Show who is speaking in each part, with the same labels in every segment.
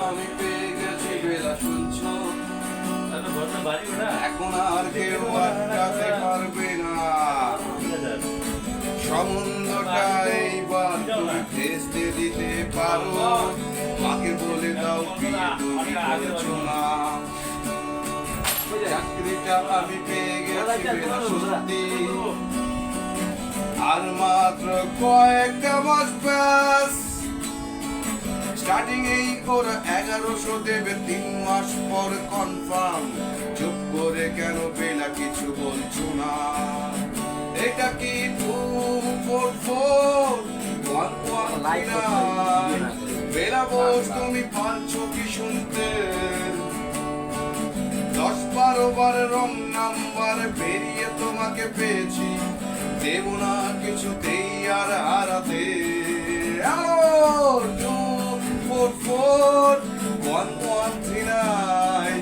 Speaker 1: আমি পেয়ে গেছি বেলা শুনছো, এখন আর কেউ আটকাতে পারবে না। সমুদ্রটা এইবার তুমি ভেস্তে দিতে পারো, মাকে বলে দাও বিয়ে তুমি করছো না। চাকরিটা আমি পেয়ে গেছি বেলা সত্যি, আর মাত্র কয়েকটা মাস ব্যাস। স্টার্টিং এই ওরা 1100 দেবে, 3 মাস পর কনফার্ম। চুপ করে কেন বেলা কিছু বলছো না? এটা কি 244-119? বেলা বোস তুমি পারছো কি শুনতে? 10-12 বার রং নাম্বার বেরিয়ে তোমাকে পেয়েছি, দেব না কিছুতেই আর হারাতে। 244-119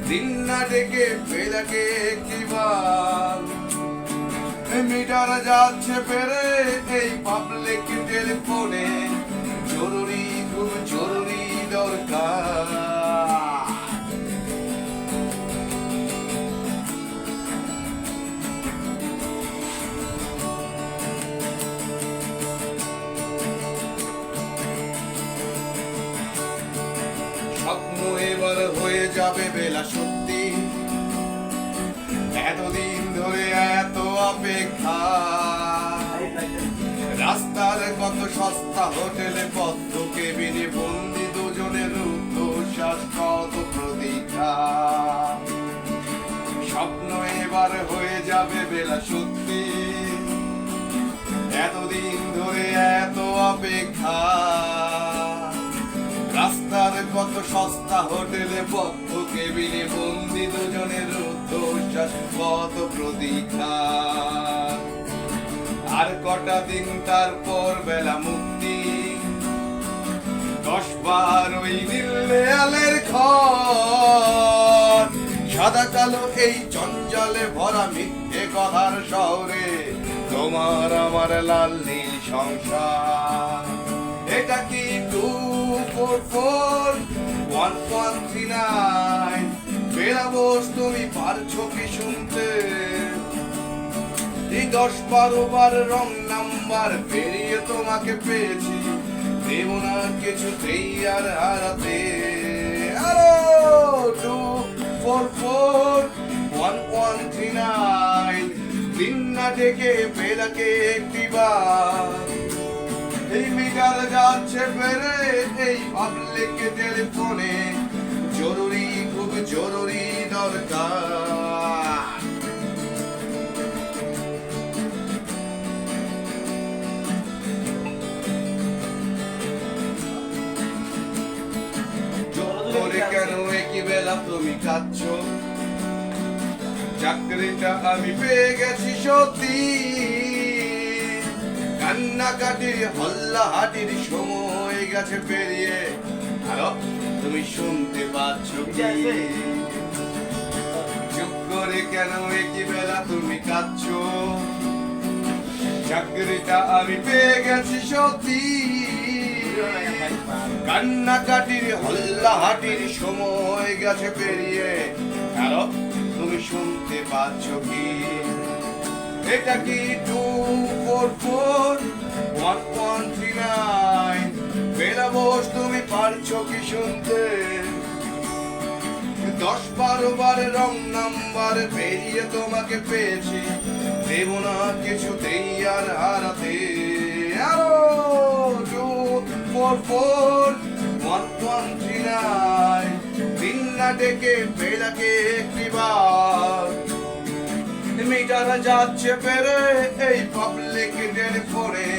Speaker 1: দিন না ডেকে বেলাকে একটিবার। মিটার যাচ্ছে পেরে এই পাবলিক টেলিফোনে, জরুরি খুব জরুরি দরকার। স্বপ্ন এবার হয়ে যাবে বেলা সত্যি, এতদিন ধরে এত অপেক্ষা। রাস্তার কত সস্তা হোটেলে পদ্ম কেবিনে বন্দি দুজনের রুদ্ধশ্বাস, কত প্রতীক্ষা। স্বপ্ন এবার হয়ে যাবে বেলা সত্যি, এতদিন ধরে এত অপেক্ষা। রাস্তার কত সস্তা হোটেলে পদ্ম কেবিনে বন্দি দুজনের রুদ্ধশ্বাস, কত প্রতীক্ষা। আর কটা দিন তারপর বেলা মুক্তি, 10 বার ওই নীল দেয়ালের ঘর। সাদা কালো এই জঞ্জালে ভরা মিথ্যে কথার শহরে তোমার আমার লাল নীল সংসার। এটা কি 244-119? বেলা বোস তুমি পারছো কি শুনতে? এই 10-12 বার রং নাম্বার বেরিয়ে তোমাকে পেয়েছি, দেব না কিছুতেই আর হারাতে। 244-119 দিন না ডেকে বেলাকে একটিবার। এই মিটার যাচ্ছে বেড়ে এই পাবলিক টেলিফোনে, জরুরি খুব জরুরি দরকার। জোরে কেন একই বেলা তুমি কাঁদছো? চাকরিটা আমি পেয়ে গেছি সত্যি, কান্নাকাটির হল্লাহাটির সময় গেছে পেরিয়ে। হ্যালো, তুমি শুনতে পাচ্ছ কি? চুপ করে কেন একই বেলা তুমি কাঁদছো? চাকরিটা আমি পেয়ে গেছি সত্যি, কান্নাকাটির হল্লাহাটির সময় গেছে পেরিয়ে। হ্যালো, তুমি শুনতে পাচ্ছ কি? এটা কি 244-119? বেলা বোস তুমি পারছো কি শুনতে? 10-12 বার রং নাম্বার বেরিয়ে তোমাকে পেয়েছি, দেব না কিছুতেই আর হারাতে। 244-119 দিন না ডেকে বেলাকে একটিবার। মিটার যাচ্ছে পেরে এই পাবলিক টেলিফোনে,